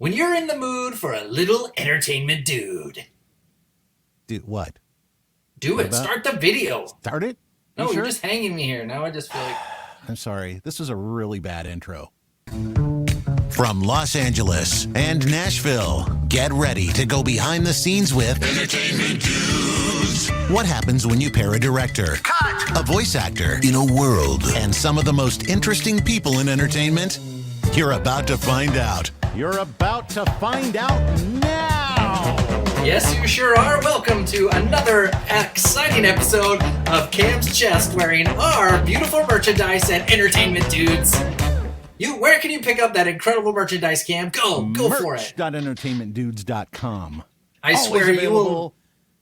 when you're in the mood for a little entertainment, dude. Dude, what? Do it. Start the video. Start it? No, you're just hanging me here. Now I just feel like... I'm sorry. This was a really bad intro. From Los Angeles and Nashville, get ready to go behind the scenes with Entertainment Dudes. What happens when you pair a director, a voice actor in a world, and some of the most interesting people in entertainment? You're about to find out. You're about to find out now. Yes, you sure are. Welcome to another exciting episode of Cam's Chest, wearing our beautiful merchandise at Entertainment Dudes. Where can you pick up that incredible merchandise, Cam? Go for it. Merch.entertainmentdudes.com. I swear you will.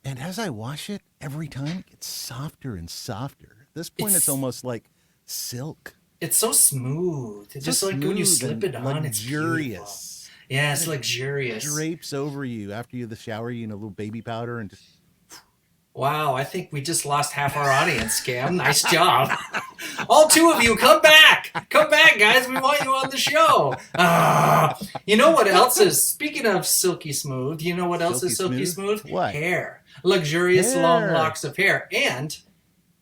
And as I wash it, every time it gets softer and softer. At this point, it's almost like silk. It's so smooth. It's just like when you slip it on, it's luxurious. Yeah, it's luxurious. It drapes over you after you shower, you know, a little baby powder and just... Wow, I think we just lost half our audience, Cam. Nice job. All two of you, come back. Come back, guys. We want you on the show. You know what else is, speaking of silky smooth, you know what else is silky smooth? What? Hair. Luxurious long locks of hair. And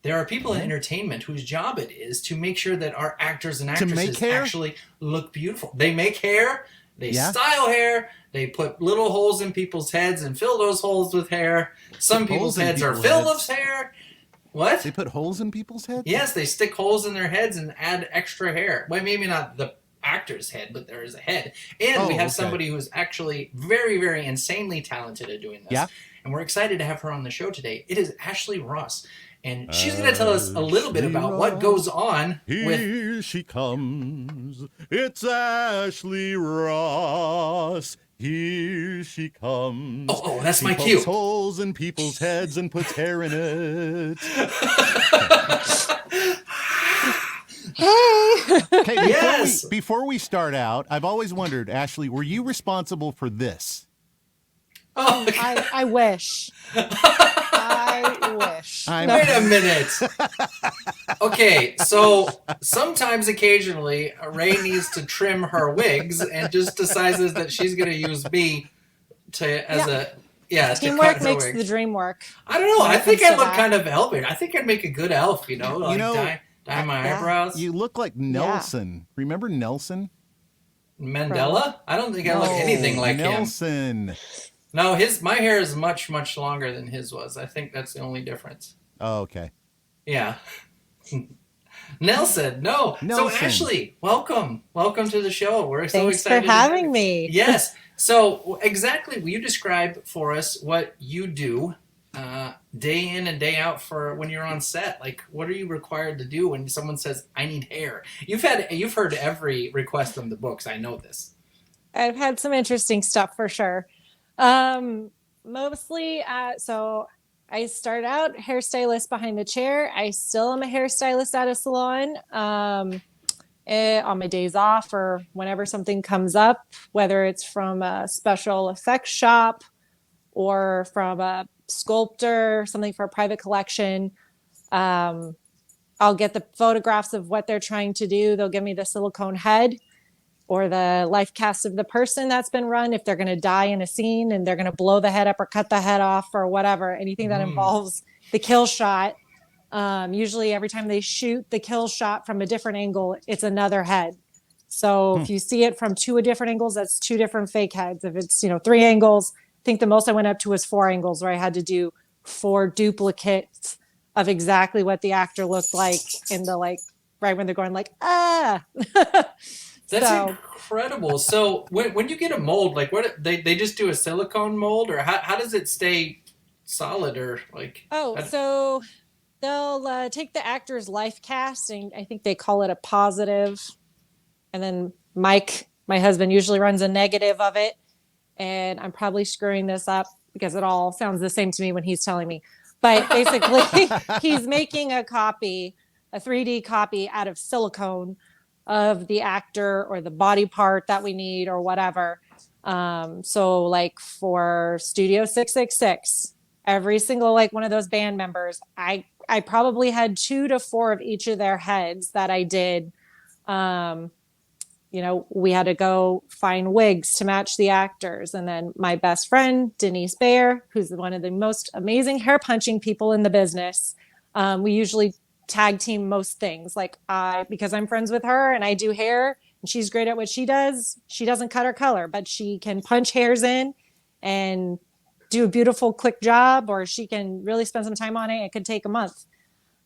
there are people in entertainment whose job it is to make sure that our actors and actresses actually look beautiful. They make hair. They style hair. They put little holes in people's heads and fill those holes with hair. Some people's heads are filled with hair. What? They put holes in people's heads? Yes, they stick holes in their heads and add extra hair. Well, maybe not the actor's head, but there is a head. And we have somebody who's actually very, very insanely talented at doing this. Yeah. And we're excited to have her on the show today. It is Ashley Ross. And she's going to tell us a little bit about what goes on with... Here she comes. It's Ashley Ross. Here she comes. Oh, that's my cue. cue. Puts holes in people's heads and puts hair in it. Okay, before we start out, I've always wondered, Ashley, were you responsible for this? Oh, okay. I wish. I wish. Wait a minute. Okay, so sometimes, occasionally, Ray needs to trim her wigs and just decides that she's going to use me teamwork makes the dream work. I don't know. I think I look kind of elfish. I think I'd make a good elf. Dye my eyebrows. You look like Nelson. Yeah. Remember Nelson Mandela? I don't think I look anything like Nelson. him. No, my hair is much, much longer than his was. I think that's the only difference. Oh, okay. Yeah. Nelson. So, Ashley, welcome. Welcome to the show. We're so excited. Thanks for having me. Yes. So, exactly, will you describe for us what you do day in and day out for when you're on set? Like, what are you required to do when someone says, I need hair? You've heard every request on the books. I know this. I've had some interesting stuff for sure. Mostly, so I started out hairstylist behind the chair. I still am a hairstylist at a salon, on my days off or whenever something comes up, whether it's from a special effects shop or from a sculptor, something for a private collection. I'll get the photographs of what they're trying to do. They'll give me the silicone head or the life cast of the person that's been run, if they're going to die in a scene and they're going to blow the head up or cut the head off or whatever, anything that involves the kill shot. Usually every time they shoot the kill shot from a different angle, it's another head. So if you see it from two different angles, that's two different fake heads. If it's, 3 angles, I think the most I went up to was 4 angles, where I had to do 4 duplicates of exactly what the actor looked like in the, right when they're going That's incredible. So when you get a mold, what they just do a silicone mold, or how does it stay solid, or like? So they'll take the actor's life cast, and I think they call it a positive, and then Mike, my husband, usually runs a negative of it, and I'm probably screwing this up because it all sounds the same to me when he's telling me, but basically he's making a 3D copy out of silicone of the actor or the body part that we need or whatever. So like for Studio 666, every single one of those band members, I probably had 2 to 4 of each of their heads that I did we had to go find wigs to match the actors. And then my best friend, Denise Bayer, who's one of the most amazing hair punching people in the business. We usually tag team most things. Like because I'm friends with her and I do hair and she's great at what she does. She doesn't cut or color, but she can punch hairs in and do a beautiful, quick job, or she can really spend some time on it. It could take a month.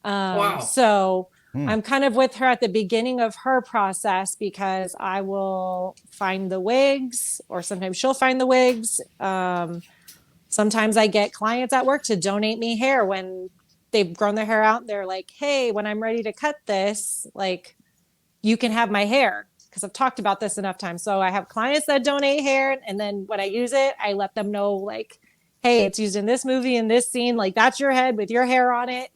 Wow. So I'm kind of with her at the beginning of her process because I will find the wigs, or sometimes she'll find the wigs. Sometimes I get clients at work to donate me hair when they've grown their hair out. They're like, hey, when I'm ready to cut this, like, you can have my hair, because I've talked about this enough times. So I have clients that donate hair, and then when I use it, I let them know, like, hey, it's used in this movie, in this scene, like, that's your head with your hair on it.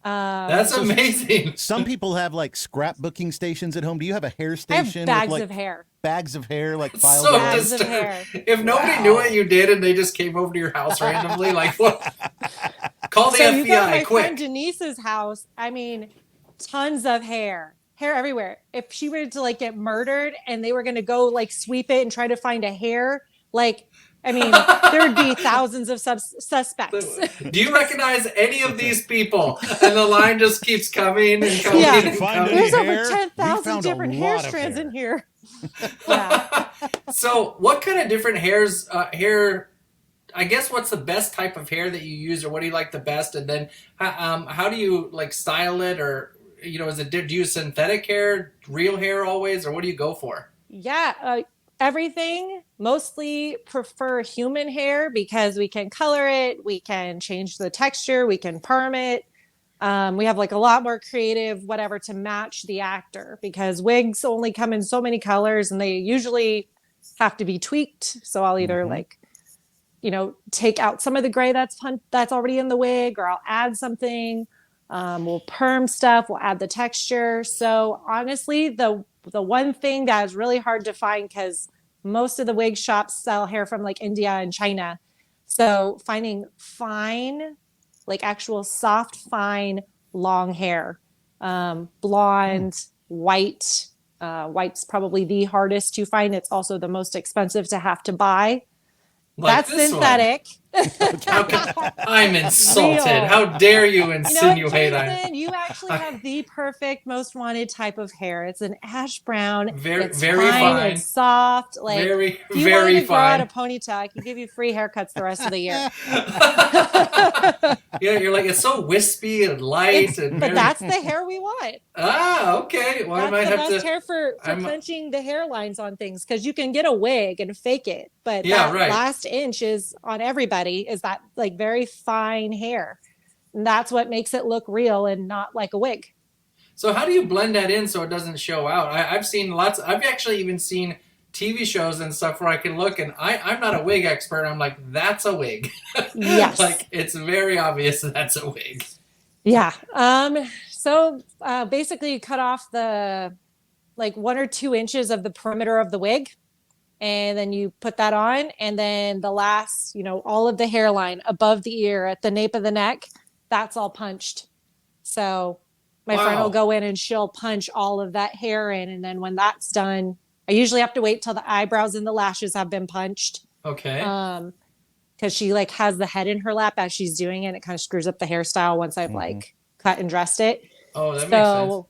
That's amazing. Some people have like scrapbooking stations at home. Do you have a hair I station? have bags with, like, of hair. Bags of hair, like filed So away? Bags of hair. If nobody knew what you did and they just came over to your house randomly, like, what? Call the So you go to my FBI, quick. friend Denise's house. I mean, tons of hair everywhere. If she were to like get murdered and they were going to go like sweep it and try to find a hair, like, I mean, there would be thousands of suspects. Do you recognize any of these people? And the line just keeps coming and coming Yeah. and coming. There's hair? over We 10,000 found a different hair lot of strands hair. in here. Yeah. So what kind of different hair, I guess, what's the best type of hair that you use, or what do you like the best? And then how do you like style it, or, do you use synthetic hair, real hair always, or what do you go for? Yeah. Everything. Mostly prefer human hair because we can color it, we can change the texture, we can perm it. We have like a lot more creative whatever to match the actor, because wigs only come in so many colors and they usually have to be tweaked. So I'll either take out some of the gray that's already in the wig, or I'll add something. We'll perm stuff, we'll add the texture. So honestly, the one thing that is really hard to find, because most of the wig shops sell hair from like India and China. So finding fine, like actual soft, fine, long hair, blonde, white. White's probably the hardest to find. It's also the most expensive to have to buy. Like That's this synthetic. I'm insulted. Real. How dare you You know what, insinuate Jason? You actually have the perfect, most wanted type of hair. It's an ash brown. It's very fine. It's soft. Like, Very, if you very wanted to grow out fine. a ponytail, I can give you free haircuts the rest of the year. Yeah, you're like, it's so wispy and light. But that's the hair we want. Okay. Well, I That's might the have best to. hair for punching the hairlines on things, because you can get a wig and fake it, but Yeah, that right. last inch is on everybody is that like very fine hair, and that's what makes it look real and not like a wig. So how do you blend that in so it doesn't show out? I've seen lots. I've actually even seen TV shows and stuff where I can look, and I'm not a wig expert. I'm like, that's a wig. Yes. Like, it's very obvious that's a wig. Yeah. So basically you cut off the like 1 or 2 inches of the perimeter of the wig, and then you put that on, and then the last, all of the hairline above the ear at the nape of the neck, that's all punched. So my friend will go in and she'll punch all of that hair in, and then when that's done, I usually have to wait till the eyebrows and the lashes have been punched. Okay. Because she like has the head in her lap as she's doing it. And it kind of screws up the hairstyle once I've like cut and dressed it. Oh, that makes sense.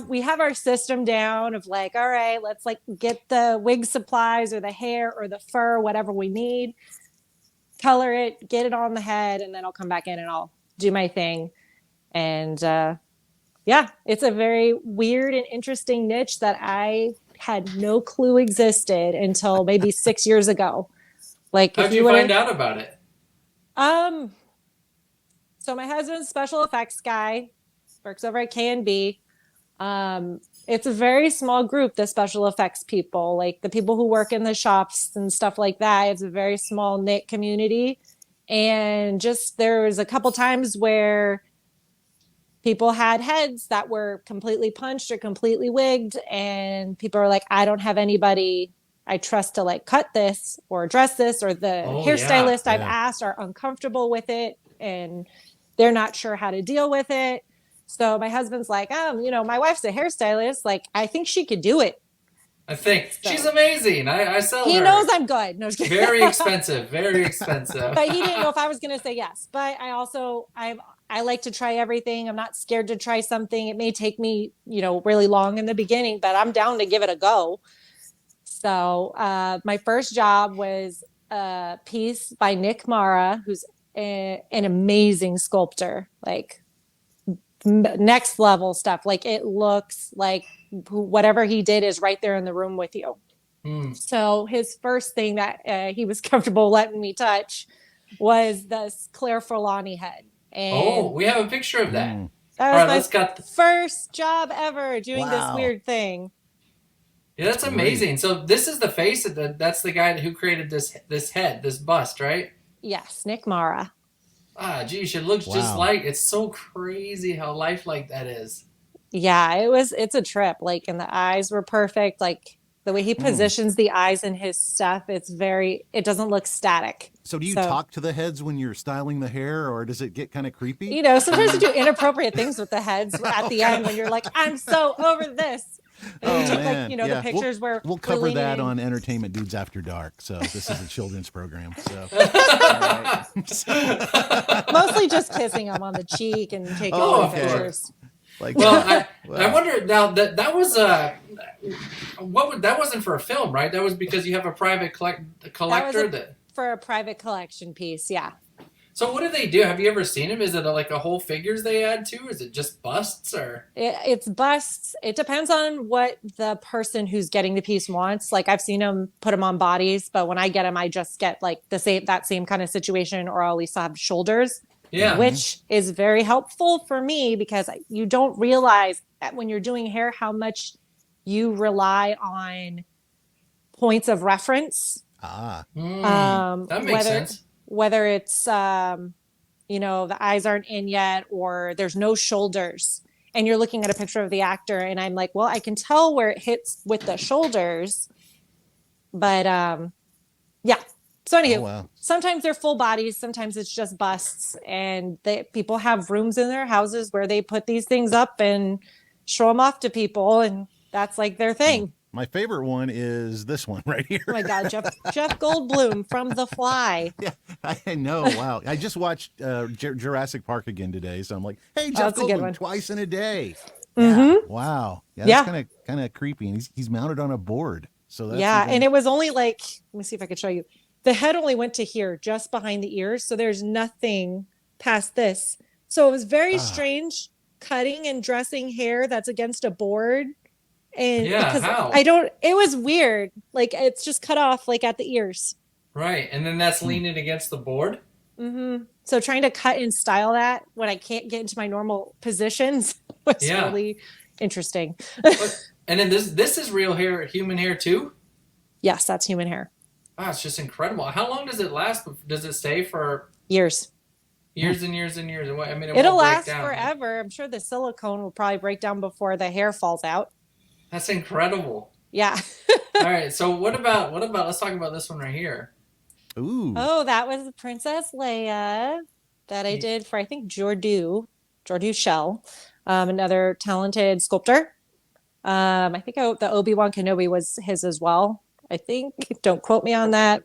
We have our system down of like, all right, let's like get the wig supplies or the hair or the fur, whatever we need, color it, get it on the head, and then I'll come back in and I'll do my thing. And it's a very weird and interesting niche that I had no clue existed until maybe 6 years ago. Like, how'd you find out about it? So my husband's a special effects guy, works over at K&B. It's a very small group, the special effects people, like the people who work in the shops and stuff like that. It's a very small knit community. And just there was a couple times where people had heads that were completely punched or completely wigged, and people are like, I don't have anybody I trust to like cut this or dress this, or the hairstylist I've asked are uncomfortable with it and they're not sure how to deal with it. So my husband's like, my wife's a hairstylist. Like, I think she could do it. I think So. she's amazing. I sell her. He knows I'm good. No, very expensive. Very expensive. But he didn't know if I was going to say yes. But I like to try everything. I'm not scared to try something. It may take me, really long in the beginning, but I'm down to give it a go. So my first job was a piece by Nick Mara, who's an amazing sculptor, like next level stuff. Like it looks like whatever he did is right there in the room with you. So his first thing that he was comfortable letting me touch was this Claire Forlani head. And we have a picture of that. That was my first job ever doing this weird thing. Yeah, that's amazing. So this is the face. That's the guy who created this head, this bust, right? Yes, Nick Mara. Geez, it looks just like, it's so crazy how lifelike that is. Yeah, it's a trip. Like, and the eyes were perfect. Like the way he positions the eyes in his stuff, it doesn't look static. So do you talk to the heads when you're styling the hair, or does it get kind of creepy? Sometimes you do inappropriate things with the heads at the end when you're like, I'm so over this. And man. The pictures where we'll cover that on Entertainment Dudes After Dark. So this is a children's program. So Mostly just kissing them on the cheek and taking pictures. I wonder now that was that wasn't for a film, right? That was because you have a private collector for a private collection piece, yeah. So what do they do? Have you ever seen them? Is it like a whole figures they add to? Is it just busts or? It's busts. It depends on what the person who's getting the piece wants. Like I've seen them put them on bodies, but when I get them, I just get like that same kind of situation, or I'll at least have shoulders. Yeah. Which is very helpful for me because you don't realize that when you're doing hair how much you rely on points of reference. That makes sense. Whether it's, the eyes aren't in yet or there's no shoulders and you're looking at a picture of the actor and I'm like, well, I can tell where it hits with the shoulders. But, yeah. So anyway, sometimes they're full bodies. Sometimes it's just busts. And people have rooms in their houses where they put these things up and show them off to people. And that's like their thing. My favorite one is this one right here. Oh my God, Jeff Goldblum from The Fly. Yeah, I know. Wow. I just watched Jurassic Park again today, so I'm like, hey, Jeff Goldblum twice in a day. Mm-hmm. Yeah. Wow. Yeah, that's kind of creepy. And he's mounted on a board. So that's and it was only like, let me see if I could show you. The head only went to here, just behind the ears. So there's nothing past this. So it was very strange cutting and dressing hair that's against a board. And because it was weird. Like it's just cut off like at the ears. Right. And then that's leaning against the board. Mm-hmm. So trying to cut and style that when I can't get into my normal positions was really interesting. And then this is real hair, human hair too? Yes, that's human hair. Wow, it's just incredible. How long does it last? Does it stay for years? Years and years and years. I mean, it'll last forever. I'm sure the silicone will probably break down before the hair falls out. That's incredible. Yeah. All right. So what about, let's talk about this one right here. Ooh. Oh, that was Princess Leia that I did for, I think, Jordu Shell, another talented sculptor. I think the Obi-Wan Kenobi was his as well. I think. Don't quote me on that.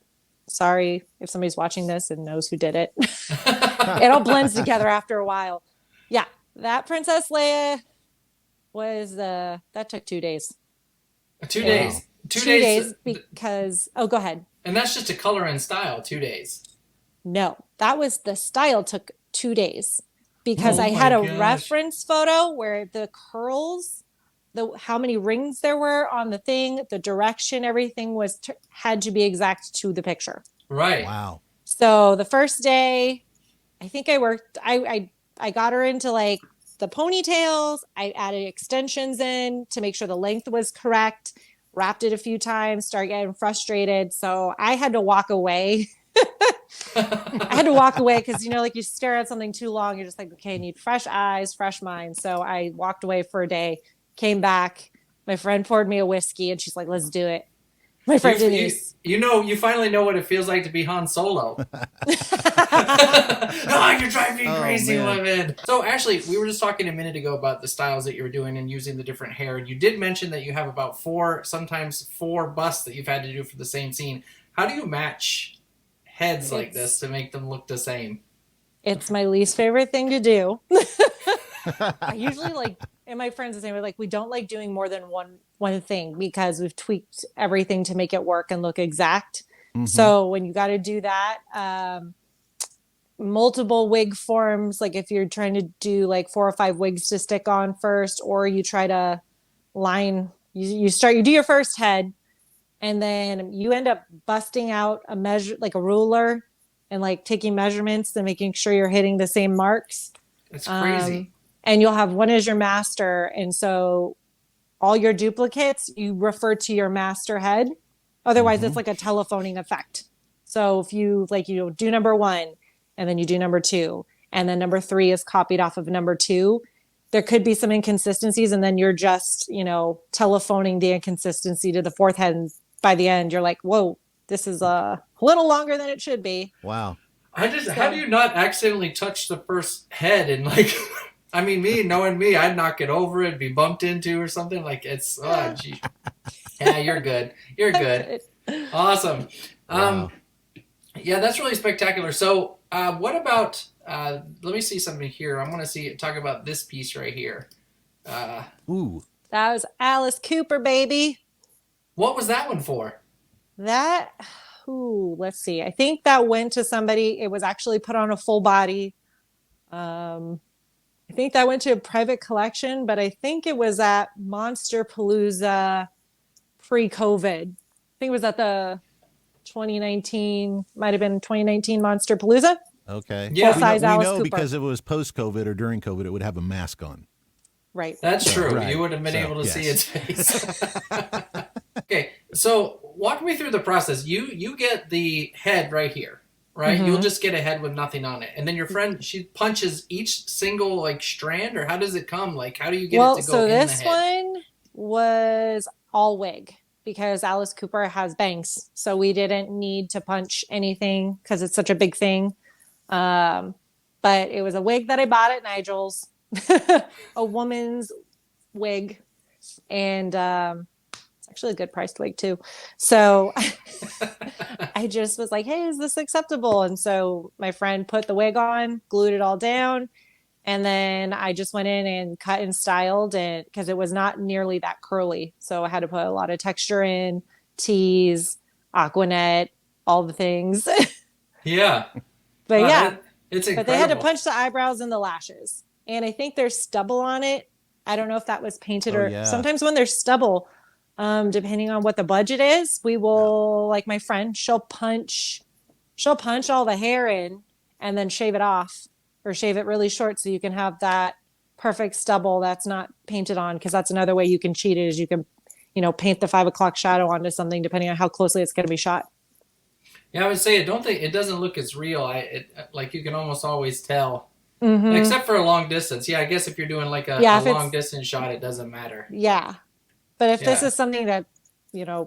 Sorry if somebody's watching this and knows who did it. It all blends together after a while. Yeah. That Princess Leia was that took 2 days. 2 days. 2 days because go ahead. And that's just a color and style, 2 days. No, that was the style took 2 days because I had a reference photo where the curls, how many rings there were on the thing, the direction, everything had to be exact to the picture. Right. Wow. So the first day, I think I worked. I got her into like the ponytails. I added extensions in to make sure the length was correct. Wrapped it a few times. Started getting frustrated, so I had to walk away. I had to walk away because like you stare at something too long, you're just like, okay, I need fresh eyes, fresh mind. So I walked away for a day. Came back. My friend poured me a whiskey, and she's like, "Let's do it." My friend Denise. You finally know what it feels like to be Han Solo. You're driving me crazy, woman. So, Ashley, we were just talking a minute ago about the styles that you were doing and using the different hair. And you did mention that you have about sometimes four busts that you've had to do for the same scene. How do you match heads like this to make them look the same? It's my least favorite thing to do. I usually and my friends the same way, we don't like doing more than one thing because we've tweaked everything to make it work and look exact. Mm-hmm. So when you got to do that, multiple wig forms, like if you're trying to do 4 or 5 wigs to stick on first, or you try to line, you do your first head, and then you end up busting out a measure, like a ruler, and taking measurements and making sure you're hitting the same marks. That's crazy. And you'll have one as your master. And so all your duplicates, you refer to your master head. Otherwise, it's like a telephoning effect. So if you do number 1, and then you do number 2, and then number 3 is copied off of number 2, there could be some inconsistencies. And then you're just, telephoning the inconsistency to the 4th head. And by the end, you're like, whoa, this is a little longer than it should be. Wow. How do you not accidentally touch the first head and knowing me, I'd knock it over, it'd be bumped into or something. Gee. Yeah, you're good. You're good. Awesome. Wow. Yeah, that's really spectacular. So, what about, let me see something here. I want to talk about this piece right here. Ooh. That was Alice Cooper, baby. What was that one for? Let's see. I think that went to somebody. It was actually put on a full body. I think that went to a private collection, but I think it was at Monster Palooza pre-COVID. I think it was at the 2019, might have been 2019 Monster Palooza. Okay. Yeah. Full-size we Alice know Cooper. Because if it was post-COVID or during COVID, it would have a mask on. Right. That's true. Right. You would have been able to see its face. Okay, so walk me through the process. You get the head right here, right? Mm-hmm. You'll just get a head with nothing on it. And then your friend, she punches each single strand, or how does it come? How do you get it to go in the head? So this one was all wig because Alice Cooper has bangs. So we didn't need to punch anything because it's such a big thing. But it was a wig that I bought at Nigel's, a woman's wig. And it's actually a good priced wig too. So I just was like, hey, is this acceptable? And so my friend put the wig on, glued it all down. And then I just went in and cut and styled it because it was not nearly that curly. So I had to put a lot of texture in, tease, Aquanet, all the things. Yeah. But yeah, it's incredible. But they had to punch the eyebrows and the lashes. And I think there's stubble on it. I don't know if that was painted sometimes when there's stubble, depending on what the budget is, we will, like my friend, she'll punch all the hair in and then shave it off or shave it really short so you can have that perfect stubble that's not painted on, because that's another way you can cheat it is you can, paint the 5 o'clock shadow onto something depending on how closely it's going to be shot. Yeah, I would say it doesn't look as real. You can almost always tell. Mm-hmm. Except for a long distance. Yeah, I guess if you're doing a long distance shot, it doesn't matter. Yeah. But if this is something that,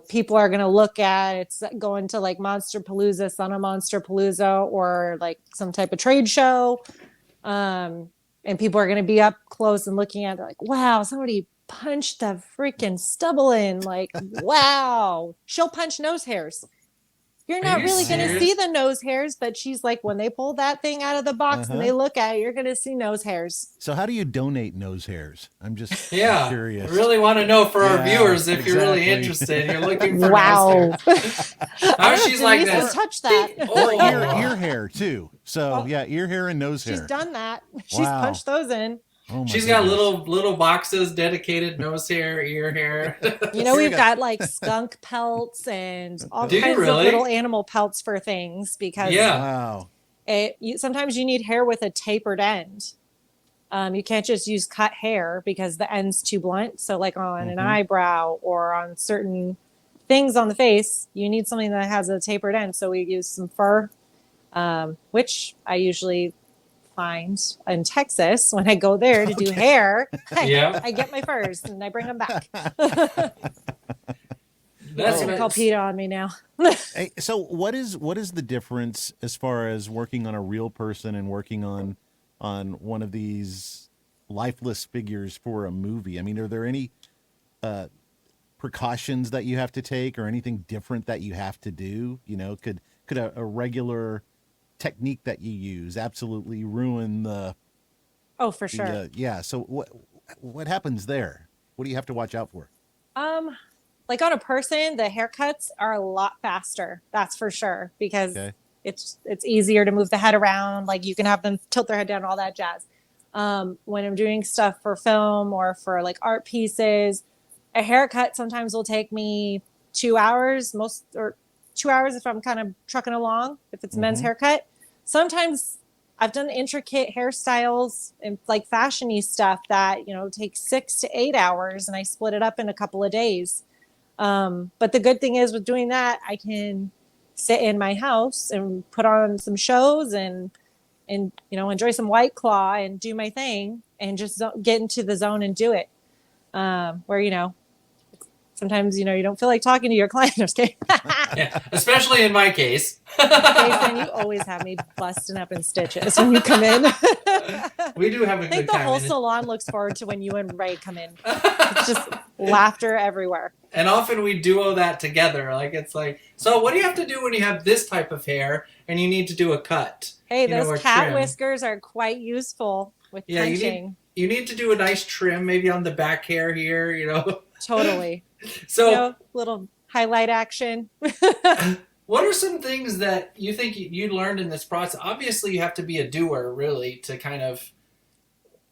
people are going to look at, it's going to Monster Palooza, Son of Monster Palooza, or some type of trade show. And people are going to be up close and looking at it wow, somebody punched the freaking stubble in. Wow. She'll punch nose hairs. You're not really going to see the nose hairs, but she's when they pull that thing out of the box and they look at it, you're going to see nose hairs. So how do you donate nose hairs? I'm just curious. I really want to know for our viewers if you're really interested. You're looking for nose hairs. How is she's like this? Touch that. Or ear hair too. So ear hair and nose hair. She's done that. She's punched those in. Oh she's got little boxes dedicated nose hair, ear hair. We've got skunk pelts and all kinds of little animal pelts for things because sometimes you need hair with a tapered end. You can't just use cut hair because the end's too blunt. So on an eyebrow or on certain things on the face, you need something that has a tapered end. So we use some fur, which I usually find in Texas when I go there to do hair. I get my furs and I bring them back. That's gonna call PETA on me now. Hey, so what is the difference as far as working on a real person and working on one of these lifeless figures for a movie? I mean, are there any precautions that you have to take or anything different that you have to do? You know, could a regular technique that you use absolutely ruin the? Oh, for sure. Yeah. So what happens there? What do you have to watch out for? Like on a person, the haircuts are a lot faster. That's for sure, because it's easier to move the head around. Like you can have them tilt their head down, all that jazz. When I'm doing stuff for film or for like art pieces, a haircut sometimes will take me 2 hours, or 2 hours if I'm kind of trucking along, if it's a men's haircut. Sometimes I've done intricate hairstyles and like fashiony stuff that, takes 6 to 8 hours, and I split it up in a couple of days. But the good thing is with doing that, I can sit in my house and put on some shows and enjoy some White Claw and do my thing and just get into the zone and do it. Where, sometimes, you don't feel like talking to your client. I'm just kidding. Yeah, especially in my case. Jason, you always have me busting up in stitches when you come in. We do have a good time. I think the whole salon looks forward to when you and Ray come in. It's just laughter everywhere. And often we duo that together. Like, it's like, so what do you have to do when you have this type of hair and you need to do a cut? Hey, those cat whiskers are quite useful with punching. You need to do a nice trim, maybe on the back hair here, Totally. So little highlight action. What are some things that you think you learned in this process? Obviously, you have to be a doer, really, to kind of,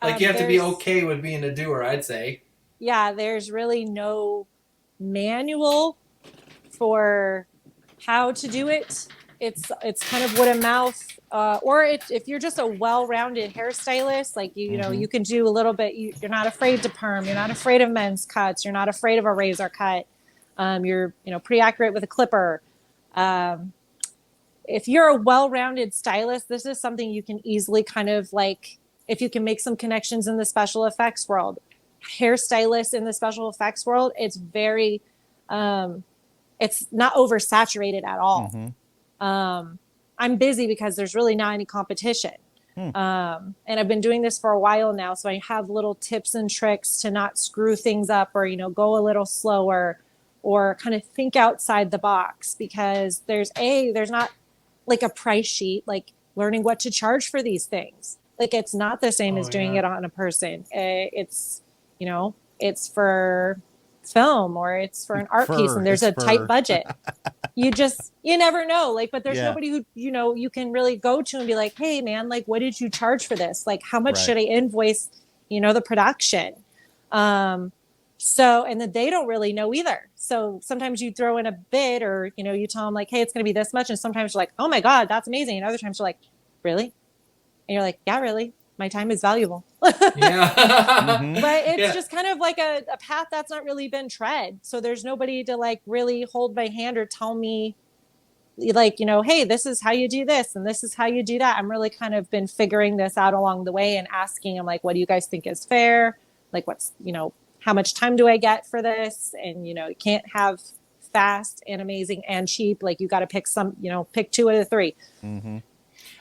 like, you have to be okay with being a doer, I'd say. Yeah, there's really no manual for how to do it. It's kind of word of mouth, or if you're just a well-rounded hairstylist, like you can do a little bit. You're not afraid to perm. You're not afraid of men's cuts. You're not afraid of a razor cut. You're pretty accurate with a clipper. If you're a well-rounded stylist, this is something you can easily kind of like, if you can make some connections in the special effects world. Hairstylists in the special effects world, it's very, it's not oversaturated at all. I'm busy because there's really not any competition. And I've been doing this for a while now, so I have little tips and tricks to not screw things up or, go a little slower or kind of think outside the box, because there's not like a price sheet, like learning what to charge for these things. Like it's not the same as doing it on a person. It's for film or it's for an art piece and there's a tight budget. You never know. Like, but there's nobody who, you can really go to and be like, hey man, like, what did you charge for this? Like, how much should I invoice, the production? So, and then they don't really know either. So sometimes you throw in a bid or, you tell them like, hey, it's going to be this much. And sometimes you're like, oh my God, that's amazing. And other times you're like, really? And you're like, yeah, really. My time is valuable. Yeah. But it's just kind of like a path that's not really been tread. So there's nobody to like really hold my hand or tell me like, hey, this is how you do this and this is how you do that. I'm really kind of been figuring this out along the way and asking them like, what do you guys think is fair? Like what's, how much time do I get for this? And, you can't have fast and amazing and cheap. Like you got to pick pick 2 out of 3.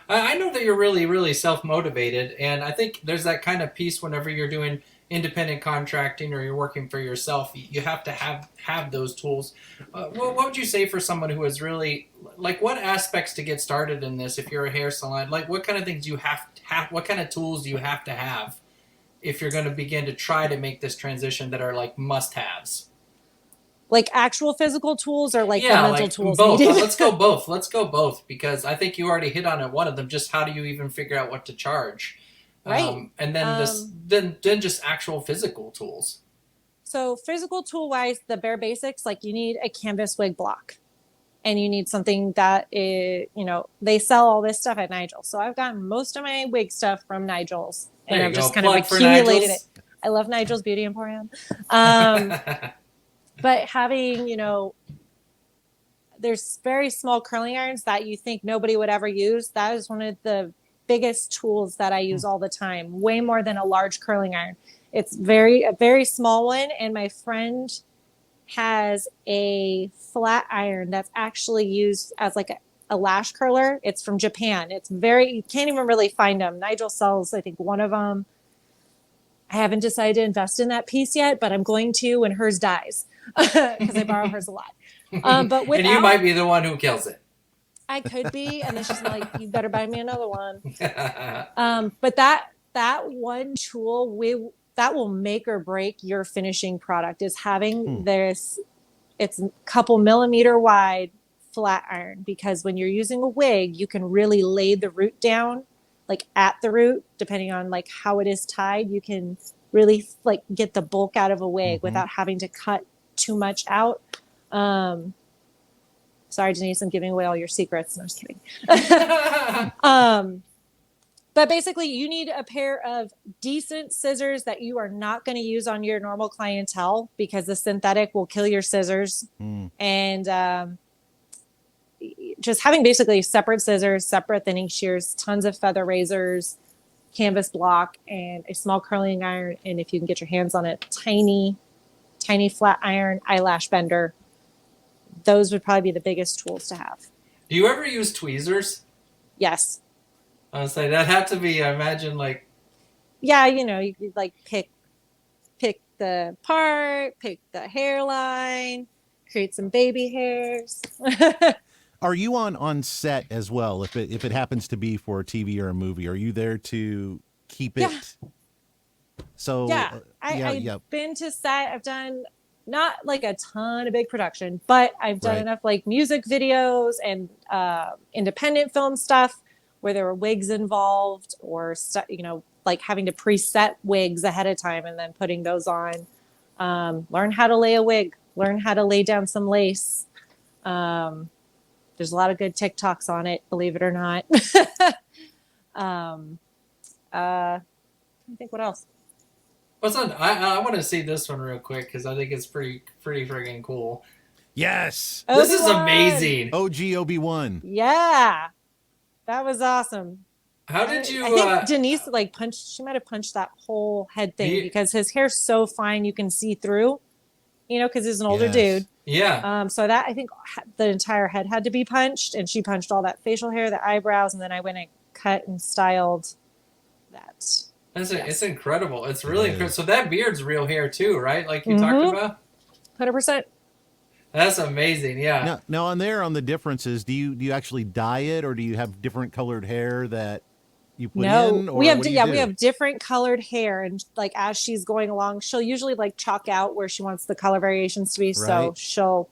I know that you're really, really self-motivated, and I think there's that kind of piece whenever you're doing independent contracting or you're working for yourself, you have to have those tools. What would you say for someone who is really, like, what aspects to get started in this if you're a hair salon? Like, what kind of things do you have to have, what kind of tools do you have to have if you're going to begin to try to make this transition that are, like, must-haves? Like actual physical tools or like the mental tools? Both. Let's go both. Let's go both, because I think you already hit on it. One of them, just how do you even figure out what to charge? Right. And then then just actual physical tools. So physical tool wise, the bare basics, like you need a canvas wig block and you need something that is, they sell all this stuff at Nigel's. So I've gotten most of my wig stuff from Nigel's and I've just kind of accumulated it. I love Nigel's Beauty Emporium. But having, there's very small curling irons that you think nobody would ever use. That is one of the biggest tools that I use all the time, way more than a large curling iron. It's a very small one. And my friend has a flat iron that's actually used as like a lash curler. It's from Japan. It's you can't even really find them. Nigel sells, I think, one of them. I haven't decided to invest in that piece yet, but I'm going to when hers dies because I borrow hers a lot. But and you might be the one who kills it. I could be, and then she's like, "You better buy me another one." But that one tool that will make or break your finishing product is having this. It's a couple millimeter wide flat iron, because when you're using a wig, you can really lay the root down, like at the root, depending on like how it is tied. You can really like get the bulk out of a wig without having to cut too much out. Sorry, Denise, I'm giving away all your secrets. No, I'm just kidding. But basically, you need a pair of decent scissors that you are not going to use on your normal clientele, because the synthetic will kill your scissors. And just having basically separate scissors, separate thinning shears, tons of feather razors, canvas block, and a small curling iron. And if you can get your hands on it, tiny flat iron eyelash bender. Those would probably be the biggest tools to have. Do you ever use tweezers? Yes. I was saying that had to be, I imagine, like... Yeah, you could like pick the part, pick the hairline, create some baby hairs. Are you on set as well? If it happens to be for a TV or a movie, are you there to keep it? Yeah. So I've been to set. I've done not like a ton of big production, but I've done enough like music videos and independent film stuff where there were wigs involved, or like having to preset wigs ahead of time and then putting those on. Learn how to lay a wig. Learn how to lay down some lace. There's a lot of good TikToks on it, believe it or not. I think what else? What's on? I want to see this one real quick because I think it's pretty friggin' cool. Yes, this is amazing. OG Obi-Wan. Yeah, that was awesome. How did you? I think Denise like punched. She might have punched that whole head thing because his hair's so fine you can see through. Because he's an older dude. Yeah. So that I think the entire head had to be punched, and she punched all that facial hair, the eyebrows, and then I went and cut and styled that. It's incredible. It's really incredible. So that beard's real hair too, right? Like you talked about. 100%. That's amazing. Yeah. Now on the differences, do you actually dye it, or do you have different colored hair that you put in? Or we have we have different colored hair, and like as she's going along, she'll usually like chalk out where she wants the color variations to be. Right. So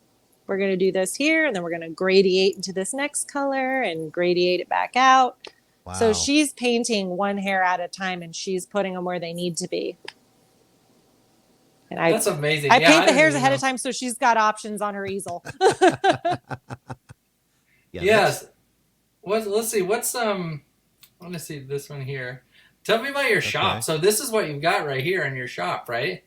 we're gonna do this here, and then we're gonna gradiate into this next color and gradiate it back out. Wow. So she's painting one hair at a time, and she's putting them where they need to be. And that's amazing. I paint the hairs ahead of time, so she's got options on her easel. Yes. Let's see. What's I want to see this one here. Tell me about your shop. So this is what you've got right here in your shop, right?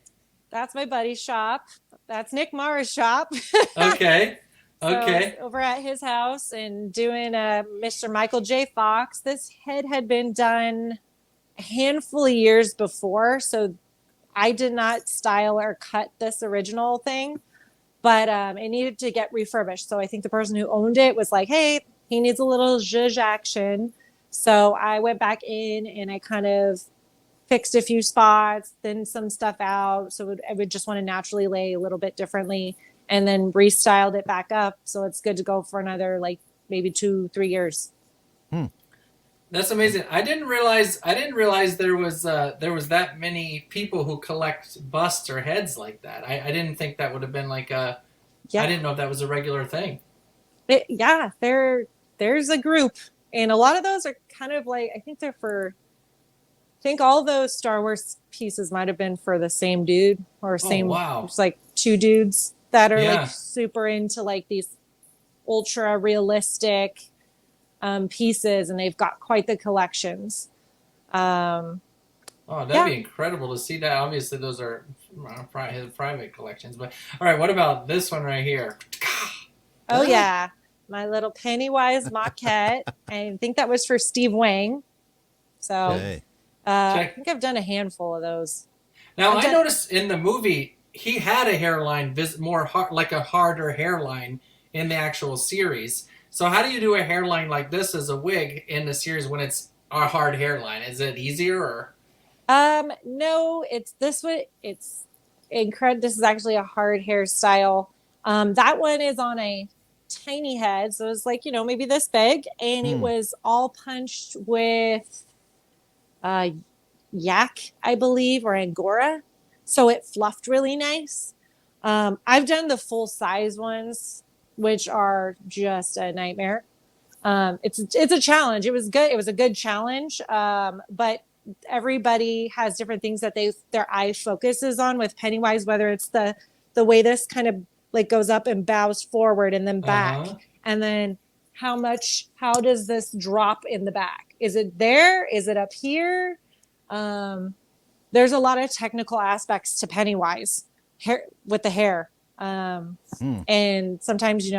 That's my buddy's shop. That's Nick Mara's shop. Okay. Okay. So over at his house and doing Mr. Michael J. Fox. This head had been done a handful of years before, so I did not style or cut this original thing, but it needed to get refurbished. So I think the person who owned it was like, hey, he needs a little zhuzh action. So I went back in and I kind of fixed a few spots, thinned some stuff out. So I would just want to naturally lay a little bit differently, and then restyled it back up. So it's good to go for another like maybe 2-3 years. That's amazing. I didn't realize there was that many people who collect busts or heads like that. I didn't think that would have been like a. Yeah. I didn't know if that was a regular thing. There's a group, and a lot of those are kind of like I think all those Star Wars pieces might have been for the same dude or same. Oh, wow. It's like two dudes that are like super into like these ultra realistic pieces, and they've got quite the collections. That'd be incredible to see that. Obviously those are his private collections, but all right, what about this one right here? Oh yeah, my little Pennywise maquette. I think that was for Steve Wang. So I think I've done a handful of those. Now I noticed in the movie he had a hairline more hard, like a harder hairline in the actual series. So how do you do a hairline like this as a wig in the series when it's a hard hairline? Is it easier or? No, it's this way. It's incredible. This is actually a hard hairstyle. That one is on a tiny head, so it's like, maybe this big, and it was all punched with yak, I believe, or angora, so it fluffed really nice. I've done the full size ones, which are just a nightmare. It's a challenge. It was good. It was a good challenge, but everybody has different things that their eye focuses on with Pennywise, whether it's the way this kind of like goes up and bows forward and then back, and then how does this drop in the back? Is it there? Is it up here? There's a lot of technical aspects to Pennywise with the hair. And sometimes,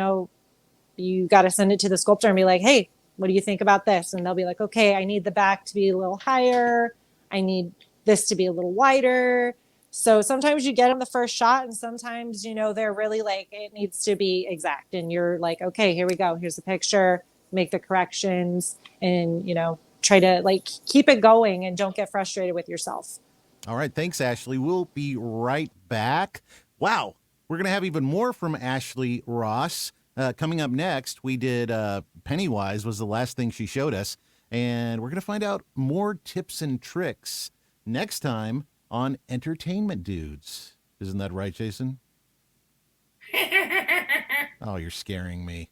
you got to send it to the sculptor and be like, hey, what do you think about this? And they'll be like, okay, I need the back to be a little higher. I need this to be a little wider. So sometimes you get them the first shot, and sometimes, they're really like, it needs to be exact. And you're like, okay, here we go. Here's the picture, make the corrections, and, try to like keep it going and don't get frustrated with yourself. All right. Thanks, Ashley. We'll be right back. Wow. We're going to have even more from Ashley Ross. Coming up next, we did Pennywise was the last thing she showed us, and we're going to find out more tips and tricks next time on Entertainment Dudes. Isn't that right, Jason? Oh, you're scaring me.